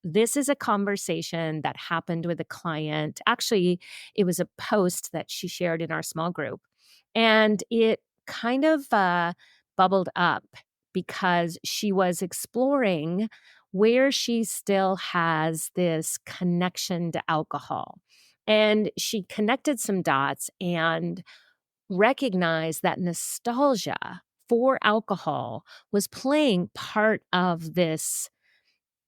this is a conversation that happened with a client. Actually, it was a post that she shared in our small group. And it kind of bubbled up because she was exploring where she still has this connection to alcohol. And she connected some dots and recognized that nostalgia for alcohol was playing part of this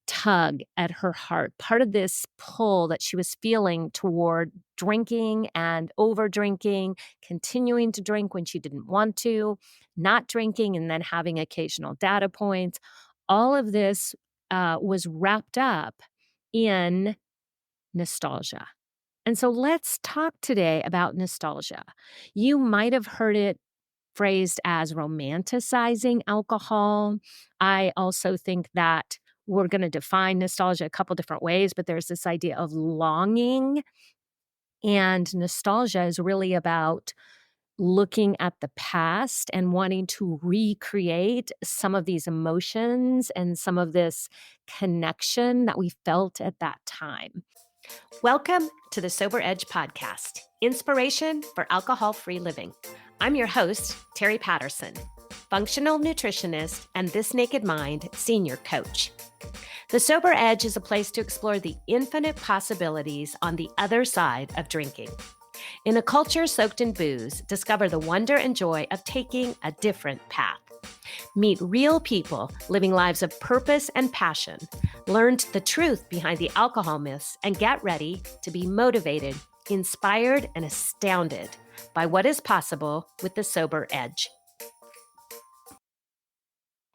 tug at her heart, part of this pull that she was feeling toward drinking and over drinking, continuing to drink when she didn't want to, not drinking and then having occasional data points. All of this was wrapped up in nostalgia. And so let's talk today about nostalgia. You might have heard it phrased as romanticizing alcohol. I also think that we're going to define nostalgia a couple different ways, but there's this idea of longing, and nostalgia is really about looking at the past and wanting to recreate some of these emotions and some of this connection that we felt at that time. Welcome to the Sober Edge podcast, inspiration for alcohol-free living. I'm your host, Terry Patterson, functional nutritionist and This Naked Mind senior coach. The Sober Edge is a place to explore the infinite possibilities on the other side of drinking. In a culture soaked in booze, discover the wonder and joy of taking a different path. Meet real people living lives of purpose and passion. Learn the truth behind the alcohol myths and get ready to be motivated, inspired, and astounded by what is possible with the Sober Edge.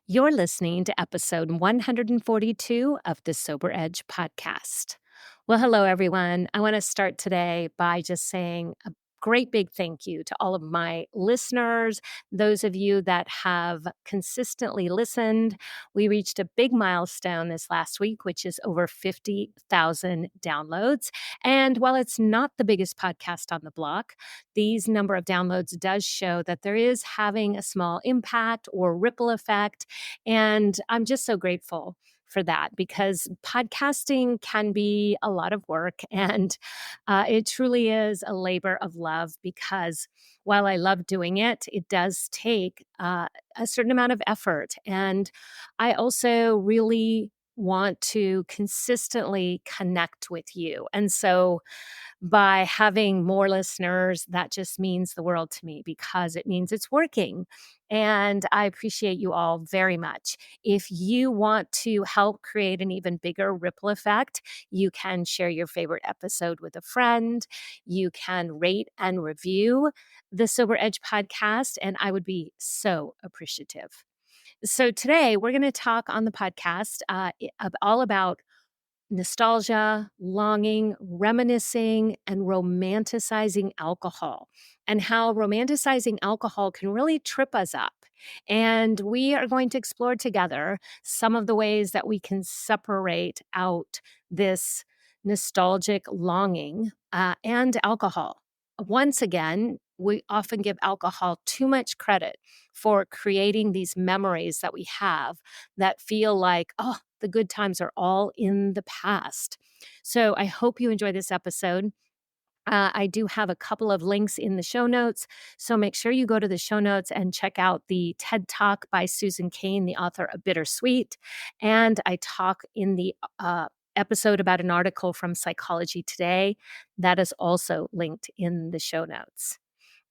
You're listening to episode 142 of the Sober Edge podcast. Well, hello, everyone. I want to start today by just saying a great big thank you to all of my listeners, those of you that have consistently listened. We reached a big milestone this last week, which is over 50,000 downloads. And while it's not the biggest podcast on the block, these number of downloads does show that there is having a small impact or ripple effect. And I'm just so grateful for that because podcasting can be a lot of work, and it truly is a labor of love because while I love doing it, it does take a certain amount of effort. And I also really want to consistently connect with you. And so by having more listeners, that just means the world to me because it means it's working. And I appreciate you all very much. If you want to help create an even bigger ripple effect, you can share your favorite episode with a friend. You can rate and review the Sober Edge podcast, and I would be so appreciative. So today we're going to talk on the podcast all about nostalgia, longing, reminiscing, and romanticizing alcohol, and how romanticizing alcohol can really trip us up. And we are going to explore together some of the ways that we can separate out this nostalgic longing and alcohol. Once again, we often give alcohol too much credit for creating these memories that we have that feel like, oh, the good times are all in the past. So I hope you enjoy this episode. I do have a couple of links in the show notes. So make sure you go to the show notes and check out the TED Talk by Susan Cain, the author of Bittersweet. And I talk in the episode about an article from Psychology Today that is also linked in the show notes.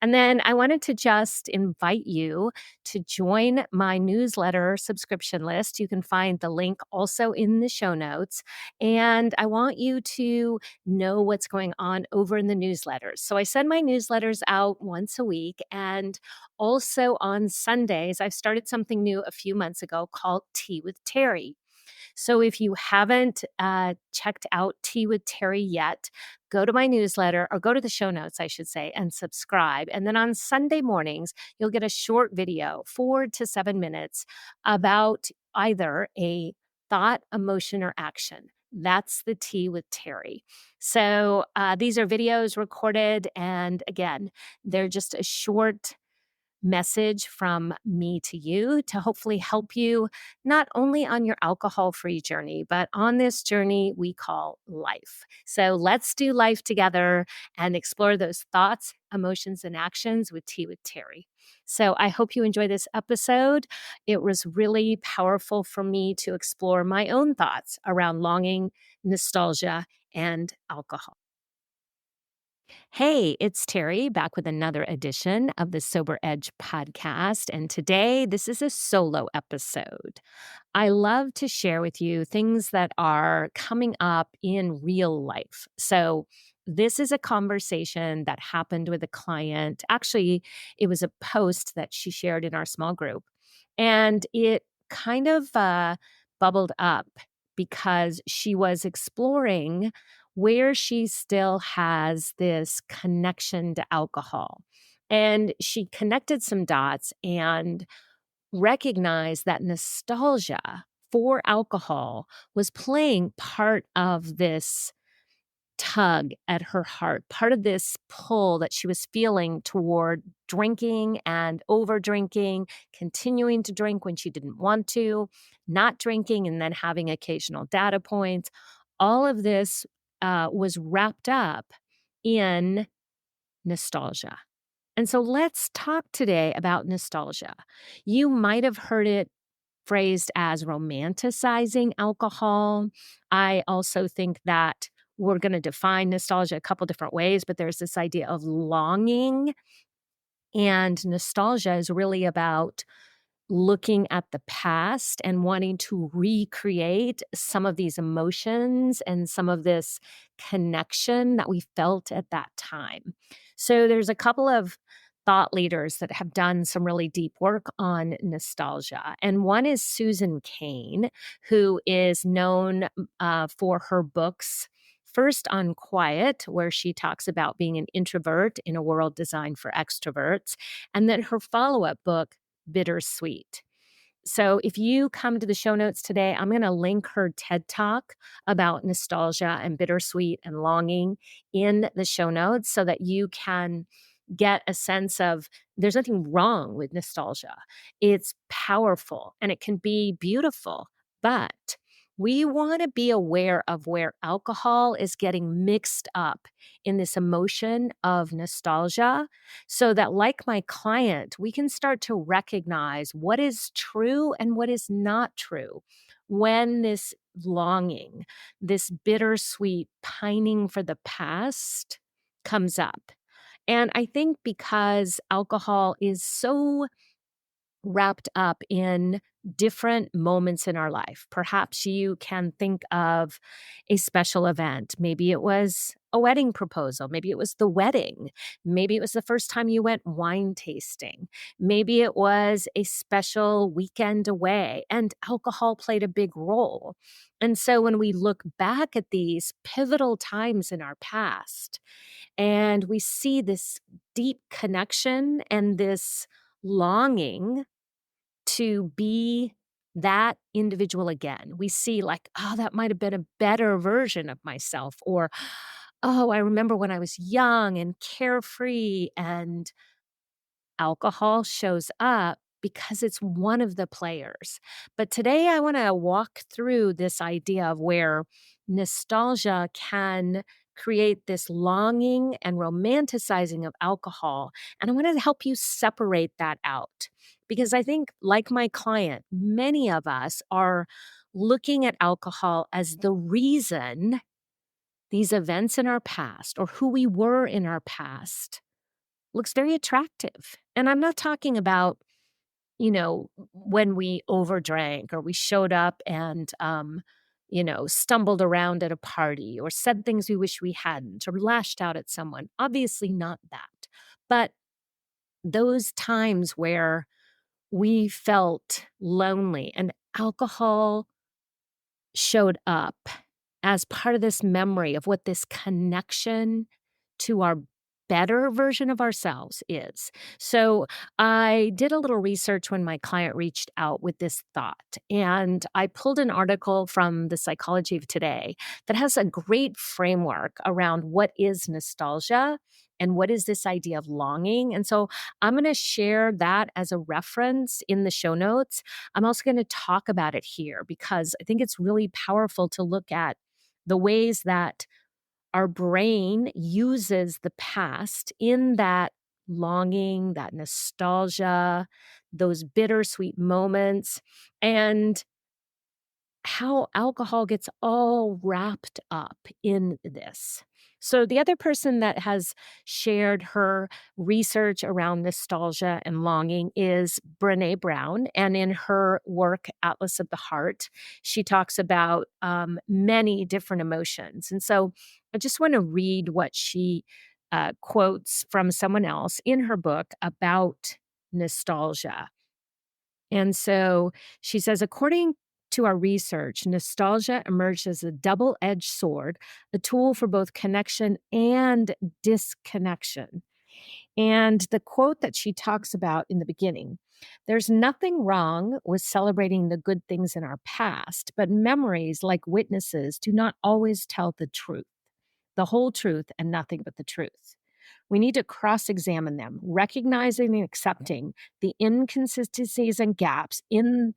And then I wanted to just invite you to join my newsletter subscription list. You can find the link also in the show notes. And I want you to know what's going on over in the newsletters. So I send my newsletters out once a week. And also on Sundays, I've started something new a few months ago called Tea with Terry. So if you haven't checked out Tea with Terry yet, go to my newsletter or go to the show notes, I should say, and subscribe. And then on Sunday mornings, you'll get a short video, 4 to 7 minutes, about either a thought, emotion, or action. That's the Tea with Terry. So these are videos recorded. And again, they're just a short message from me to you to hopefully help you not only on your alcohol free journey, but on this journey we call life. So let's do life together and explore those thoughts, emotions, and actions with Tea with Terry. So I hope you enjoy this episode. It was really powerful for me to explore my own thoughts around longing, nostalgia, and alcohol. Hey, it's Terry back with another edition of the Sober Edge podcast. And today, this is a solo episode. I love to share with you things that are coming up in real life. So, this is a conversation that happened with a client. Actually, it was a post that she shared in our small group. And it kind of bubbled up because she was exploring where she still has this connection to alcohol. And she connected some dots and recognized that nostalgia for alcohol was playing part of this tug at her heart, part of this pull that she was feeling toward drinking and over drinking, continuing to drink when she didn't want to, not drinking and then having occasional data points. All of this was wrapped up in nostalgia. And so let's talk today about nostalgia. You might have heard it phrased as romanticizing alcohol. I also think that we're going to define nostalgia a couple different ways, but there's this idea of longing. And nostalgia is really about looking at the past and wanting to recreate some of these emotions and some of this connection that we felt at that time. So there's a couple of thought leaders that have done some really deep work on nostalgia. And one is Susan Cain, who is known for her books. First on Quiet, where she talks about being an introvert in a world designed for extroverts. And then her follow up book, Bittersweet. So if you come to the show notes today, I'm going to link her TED Talk about nostalgia and bittersweet and longing in the show notes so that you can get a sense of there's nothing wrong with nostalgia. It's powerful and it can be beautiful, but we want to be aware of where alcohol is getting mixed up in this emotion of nostalgia so that, like my client, we can start to recognize what is true and what is not true when this longing, this bittersweet pining for the past comes up. And I think because alcohol is so wrapped up in different moments in our life. Perhaps you can think of a special event. Maybe it was a wedding proposal. Maybe it was the wedding. Maybe it was the first time you went wine tasting. Maybe it was a special weekend away and alcohol played a big role. And so when we look back at these pivotal times in our past and we see this deep connection and this longing to be that individual again. We see like, oh, that might have been a better version of myself. Or, oh, I remember when I was young and carefree and alcohol shows up because it's one of the players. But today I want to walk through this idea of where nostalgia can create this longing and romanticizing of alcohol. And I want to help you separate that out because I think, like my client, many of us are looking at alcohol as the reason these events in our past or who we were in our past looks very attractive. And I'm not talking about, when we overdrank or we showed up and, stumbled around at a party or said things we wish we hadn't or lashed out at someone. Obviously, not that. But those times where we felt lonely and alcohol showed up as part of this memory of what this connection to our better version of ourselves is. So I did a little research when my client reached out with this thought, and I pulled an article from the Psychology of Today that has a great framework around what is nostalgia and what is this idea of longing. And so I'm going to share that as a reference in the show notes. I'm also going to talk about it here because I think it's really powerful to look at the ways that our brain uses the past in that longing, that nostalgia, those bittersweet moments, and how alcohol gets all wrapped up in this. So, the other person that has shared her research around nostalgia and longing is Brené Brown. And in her work, Atlas of the Heart, she talks about many different emotions. And so, I just want to read what she quotes from someone else in her book about nostalgia. And so she says, according to our research, nostalgia emerged as a double edged sword, a tool for both connection and disconnection. And the quote that she talks about in the beginning, there's nothing wrong with celebrating the good things in our past, but memories, like witnesses, do not always tell the truth, the whole truth, and nothing but the truth. We need to cross examine them, recognizing and accepting the inconsistencies and gaps in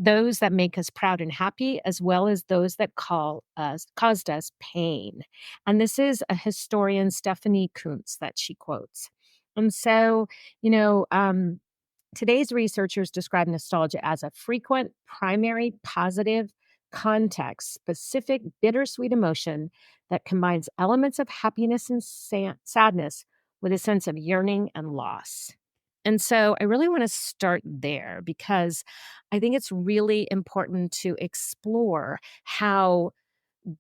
those that make us proud and happy, as well as those that caused us pain. And this is a historian, Stephanie Kuntz, that she quotes. And so, you know, today's researchers describe nostalgia as a frequent, primary, positive, context specific, bittersweet emotion that combines elements of happiness and sadness with a sense of yearning and loss. And so I really want to start there because I think it's really important to explore how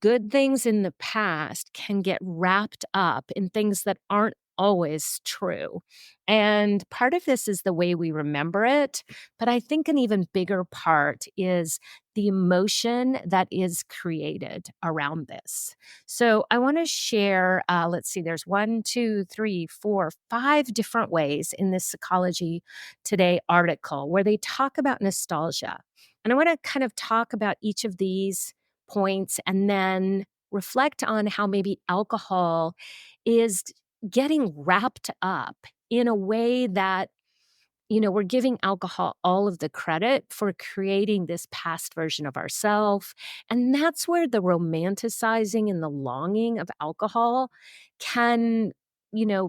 good things in the past can get wrapped up in things that aren't always true. And part of this is the way we remember it. But I think an even bigger part is the emotion that is created around this. So I want to share, let's see, there's one, two, three, four, five different ways in this Psychology Today article where they talk about nostalgia. And I want to kind of talk about each of these points and then reflect on how maybe alcohol is getting wrapped up in a way that we're giving alcohol all of the credit for creating this past version of ourselves. And that's where the romanticizing and the longing of alcohol can,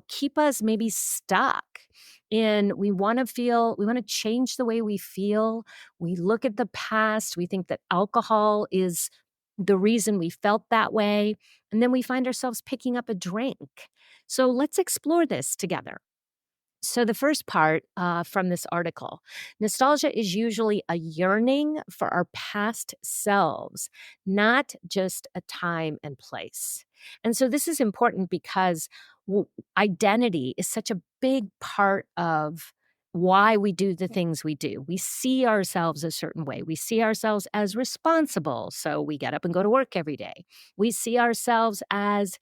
keep us maybe stuck in we want to change the way we feel. We look at the past, we think that alcohol is the reason we felt that way. And then we find ourselves picking up a drink. So let's explore this together. So, the first part from this article, nostalgia is usually a yearning for our past selves, not just a time and place. And so, this is important because identity is such a big part of why we do the things we do. We see ourselves a certain way. We see ourselves as responsible. So, we get up and go to work every day. We see ourselves as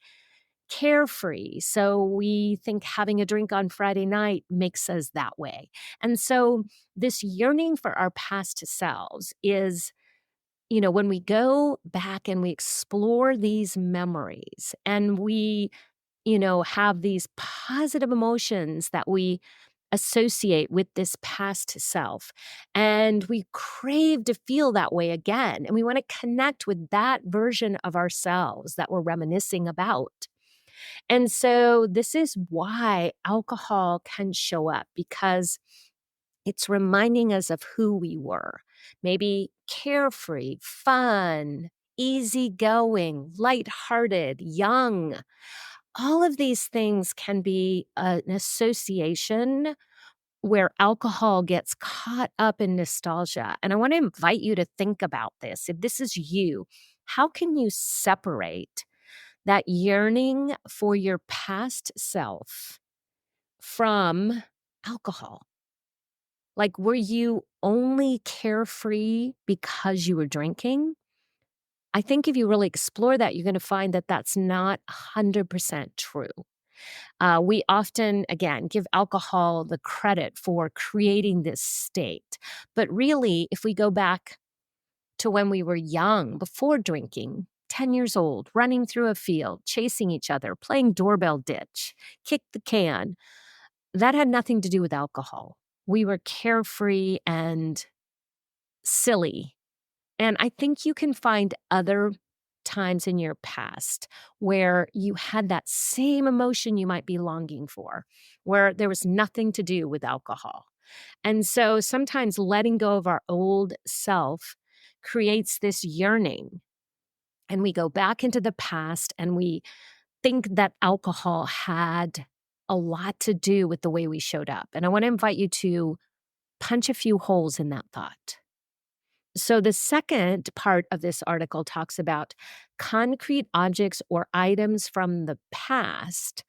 carefree. So we think having a drink on Friday night makes us that way. And so this yearning for our past selves is, when we go back and we explore these memories and we, have these positive emotions that we associate with this past self. And we crave to feel that way again. And we want to connect with that version of ourselves that we're reminiscing about. And so this is why alcohol can show up because it's reminding us of who we were. Maybe carefree, fun, easygoing, lighthearted, young. All of these things can be an association where alcohol gets caught up in nostalgia. And I want to invite you to think about this. If this is you, how can you separate that yearning for your past self from alcohol? Like, were you only carefree because you were drinking? I think if you really explore that, you're going to find that that's not 100% true. We often, again, give alcohol the credit for creating this state. But really, if we go back to when we were young, before drinking, 10 years old, running through a field, chasing each other, playing doorbell ditch, kick the can, that had nothing to do with alcohol. We were carefree and silly. And I think you can find other times in your past where you had that same emotion you might be longing for, where there was nothing to do with alcohol. And so sometimes letting go of our old self creates this yearning. And we go back into the past and we think that alcohol had a lot to do with the way we showed up. And I want to invite you to punch a few holes in that thought. So, the second part of this article talks about concrete objects or items from the past,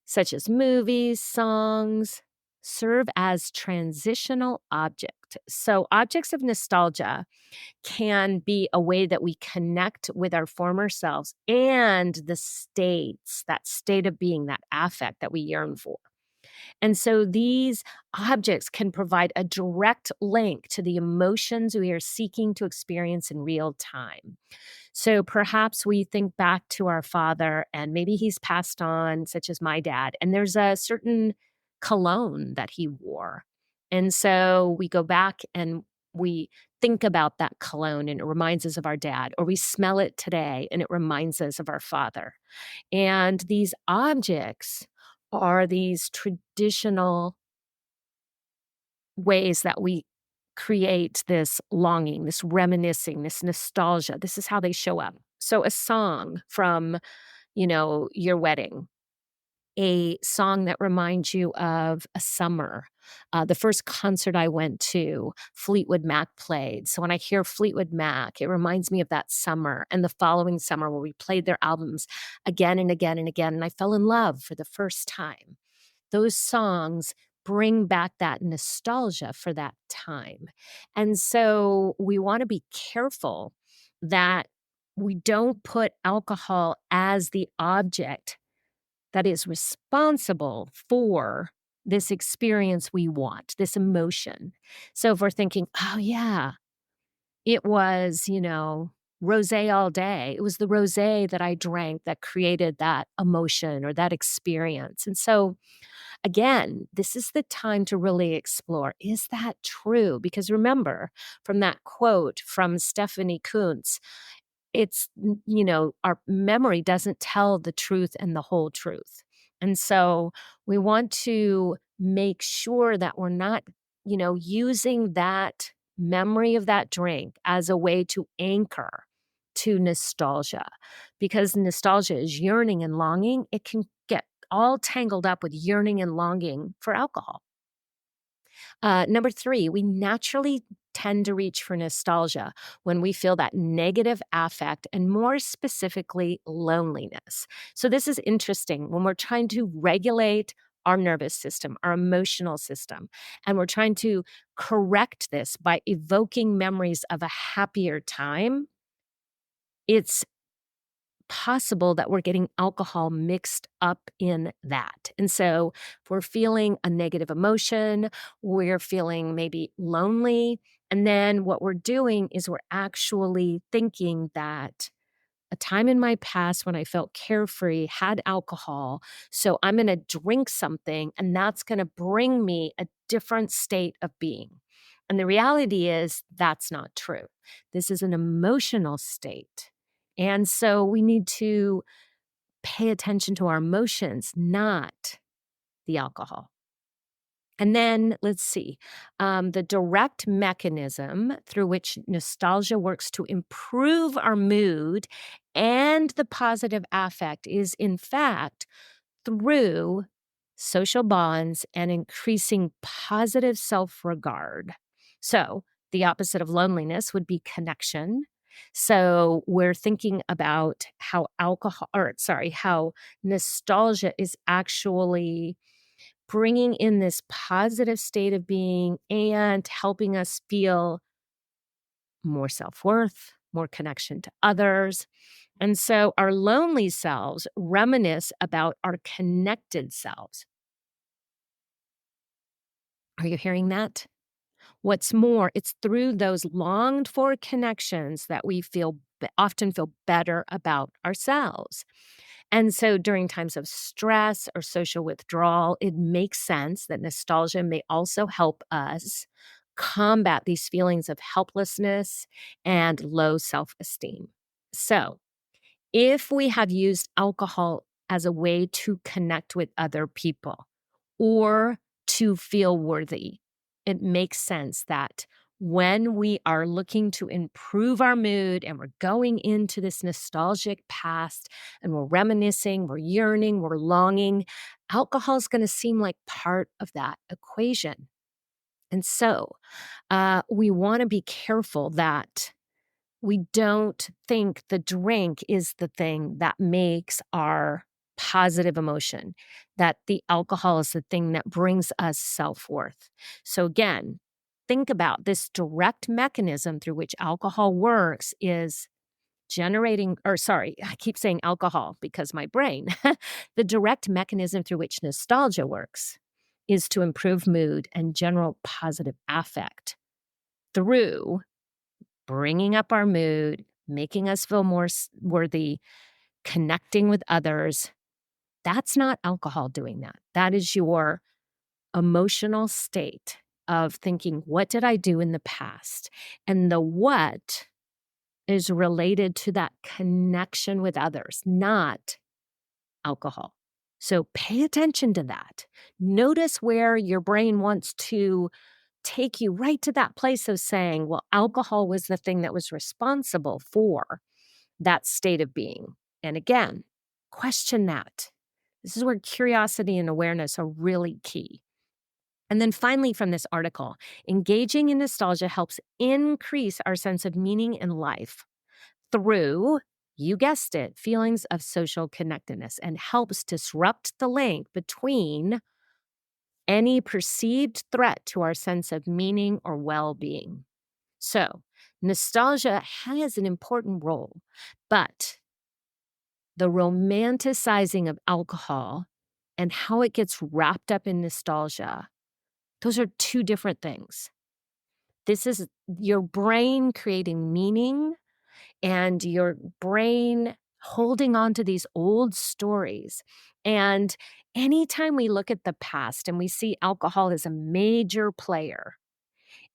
such as movies, songs, serve as transitional object. So, objects of nostalgia can be a way that we connect with our former selves and the states, that state of being, that affect that we yearn for. And so these objects can provide a direct link to the emotions we are seeking to experience in real time. So perhaps we think back to our father and maybe he's passed on, such as my dad, and there's a certain cologne that he wore. And so we go back and we think about that cologne and it reminds us of our dad, or we smell it today and it reminds us of our father. And these objects are these traditional ways that we create this longing, this reminiscing, this nostalgia. This is how they show up. So a song from, your wedding, a song that reminds you of a summer. The first concert I went to, Fleetwood Mac played. So when I hear Fleetwood Mac, it reminds me of that summer and the following summer where we played their albums again and again and again. And I fell in love for the first time. Those songs bring back that nostalgia for that time. And so we want to be careful that we don't put alcohol as the object that is responsible for this experience we want, this emotion. So if we're thinking, oh, yeah, it was, rosé all day. It was the rosé that I drank that created that emotion or that experience. And so, again, this is the time to really explore, is that true? Because remember, from that quote from Stephanie Kuntz, our memory doesn't tell the truth and the whole truth. And so we want to make sure that we're not, using that memory of that drink as a way to anchor to nostalgia, because nostalgia is yearning and longing. It can get all tangled up with yearning and longing for alcohol. Number three, we naturally tend to reach for nostalgia when we feel that negative affect and more specifically loneliness. So this is interesting when we're trying to regulate our nervous system, our emotional system, and we're trying to correct this by evoking memories of a happier time. It's possible that we're getting alcohol mixed up in that. And so if we're feeling a negative emotion, we're feeling maybe lonely. And then what we're doing is we're actually thinking that a time in my past when I felt carefree had alcohol. So I'm going to drink something and that's going to bring me a different state of being. And the reality is that's not true. This is an emotional state. And so we need to pay attention to our emotions, not the alcohol. And then let's see, the direct mechanism through which nostalgia works to improve our mood and the positive affect is, in fact, through social bonds and increasing positive self regard. So, the opposite of loneliness would be connection. So, we're thinking about how nostalgia is actually bringing in this positive state of being and helping us feel more self worth, more connection to others. And so our lonely selves reminisce about our connected selves. Are you hearing that? What's more, it's through those longed for connections that we often feel better about ourselves. And so during times of stress or social withdrawal, it makes sense that nostalgia may also help us combat these feelings of helplessness and low self esteem. So, if we have used alcohol as a way to connect with other people or to feel worthy, it makes sense that when we are looking to improve our mood and we're going into this nostalgic past and we're reminiscing, we're yearning, we're longing, alcohol is going to seem like part of that equation. And so we want to be careful that we don't think the drink is the thing that makes our positive emotion, that the alcohol is the thing that brings us self worth. So, again, think about this direct mechanism through which alcohol works is generating, or sorry, I keep saying alcohol because my brain, the direct mechanism through which nostalgia works is to improve mood and general positive affect through bringing up our mood, making us feel more worthy, connecting with others. That's not alcohol doing that. That is your emotional state of thinking, what did I do in the past? And the what is related to that connection with others, not alcohol. So pay attention to that. Notice where your brain wants to take you right to that place of saying, well, alcohol was the thing that was responsible for that state of being. And again, question that. This is where curiosity and awareness are really key. And then finally, from this article, engaging in nostalgia helps increase our sense of meaning in life through, you guessed it, feelings of social connectedness and helps disrupt the link between any perceived threat to our sense of meaning or well being. So, nostalgia has an important role, but the romanticizing of alcohol and how it gets wrapped up in nostalgia, those are two different things. This is your brain creating meaning and your brain holding on to these old stories. And anytime we look at the past and we see alcohol as a major player,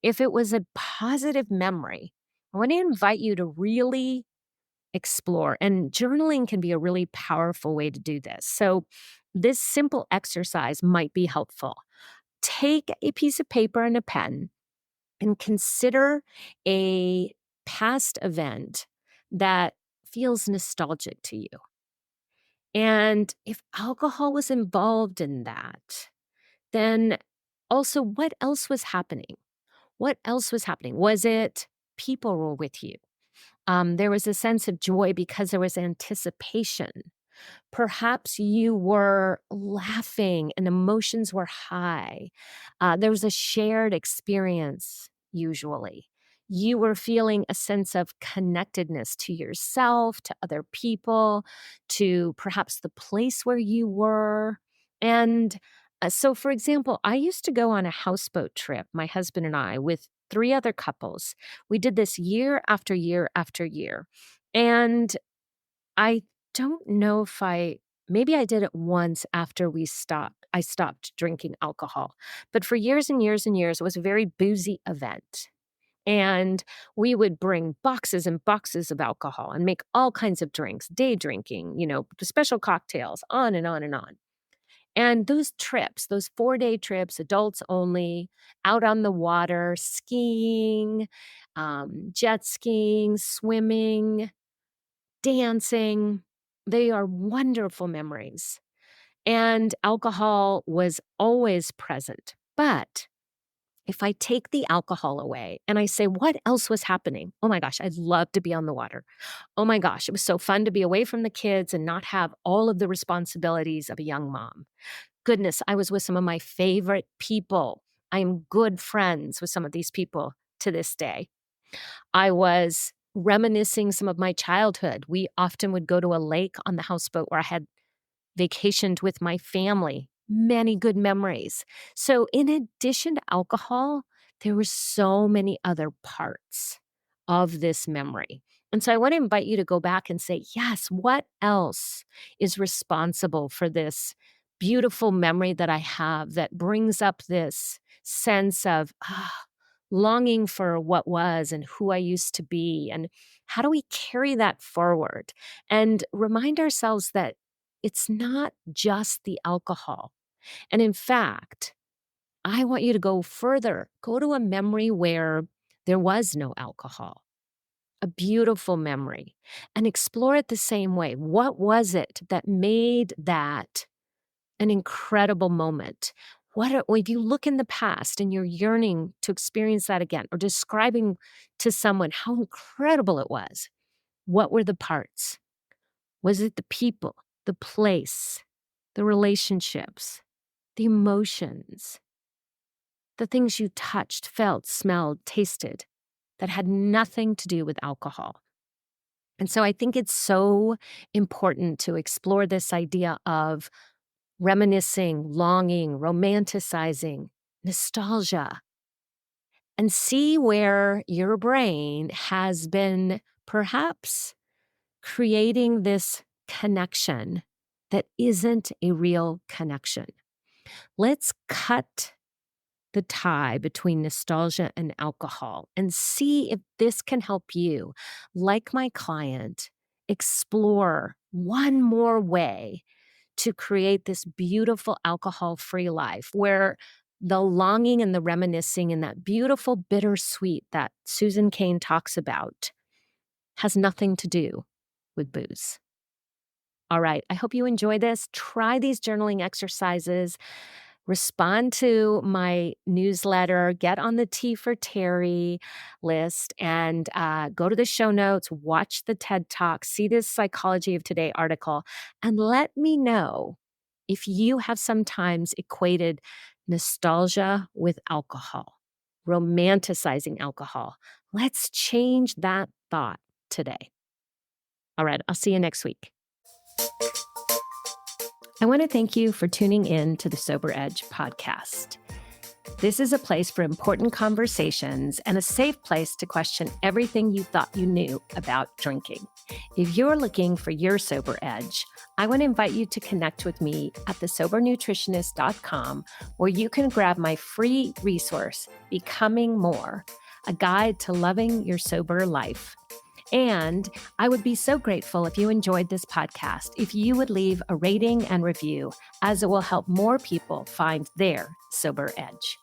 if it was a positive memory, I want to invite you to really explore. And journaling can be a really powerful way to do this. So, this simple exercise might be helpful. Take a piece of paper and a pen and consider a past event that feels nostalgic to you. And if alcohol was involved in that, then also what else was happening? What else was happening? Was it people were with you? There was a sense of joy because there was anticipation. Perhaps you were laughing and emotions were high. There was a shared experience, usually. You were feeling a sense of connectedness to yourself, to other people, to perhaps the place where you were. And so, for example, I used to go on a houseboat trip, my husband and I, with three other couples. We did this year after year after year. And I don't know if maybe I did it once after I stopped drinking alcohol. But for years and years and years, it was a very boozy event. And we would bring boxes and boxes of alcohol and make all kinds of drinks, day drinking, special cocktails, on and on and on. And those trips, those 4-day trips, adults only, out on the water, skiing, jet skiing, swimming, dancing. They are wonderful memories. And alcohol was always present. But if I take the alcohol away and I say, what else was happening? Oh my gosh, I'd love to be on the water. Oh my gosh, it was so fun to be away from the kids and not have all of the responsibilities of a young mom. Goodness, I was with some of my favorite people. I am good friends with some of these people to this day. I was reminiscing some of my childhood. We often would go to a lake on the houseboat where I had vacationed with my family. Many good memories. So, in addition to alcohol, there were so many other parts of this memory. And so, I want to invite you to go back and say, yes, what else is responsible for this beautiful memory that I have that brings up this sense of longing for what was and who I used to be? And how do we carry that forward and remind ourselves that it's not just the alcohol. And in fact, I want you to go further. Go to a memory where there was no alcohol, a beautiful memory, and explore it the same way. What was it that made that an incredible moment? If you look in the past and you're yearning to experience that again, or describing to someone how incredible it was, what were the parts? Was it the people, the place, the relationships, the emotions, the things you touched, felt, smelled, tasted that had nothing to do with alcohol? And so I think it's so important to explore this idea of reminiscing, longing, romanticizing, nostalgia, and see where your brain has been perhaps creating this connection that isn't a real connection. Let's cut the tie between nostalgia and alcohol and see if this can help you, like my client, explore one more way to create this beautiful alcohol-free life where the longing and the reminiscing and that beautiful bittersweet that Susan Cain talks about has nothing to do with booze. All right, I hope you enjoy this. Try these journaling exercises. Respond to my newsletter, get on the T for Terry list, and go to the show notes, watch the TED Talk, see this Psychology of Today article, and let me know if you have sometimes equated nostalgia with alcohol, romanticizing alcohol. Let's change that thought today. All right, I'll see you next week. I want to thank you for tuning in to the Sober Edge podcast. This is a place for important conversations and a safe place to question everything you thought you knew about drinking. If you're looking for your sober edge, I want to invite you to connect with me at thesobernutritionist.com, where you can grab my free resource, Becoming More, a guide to loving your sober life. And I would be so grateful if you enjoyed this podcast, if you would leave a rating and review, as it will help more people find their sober edge.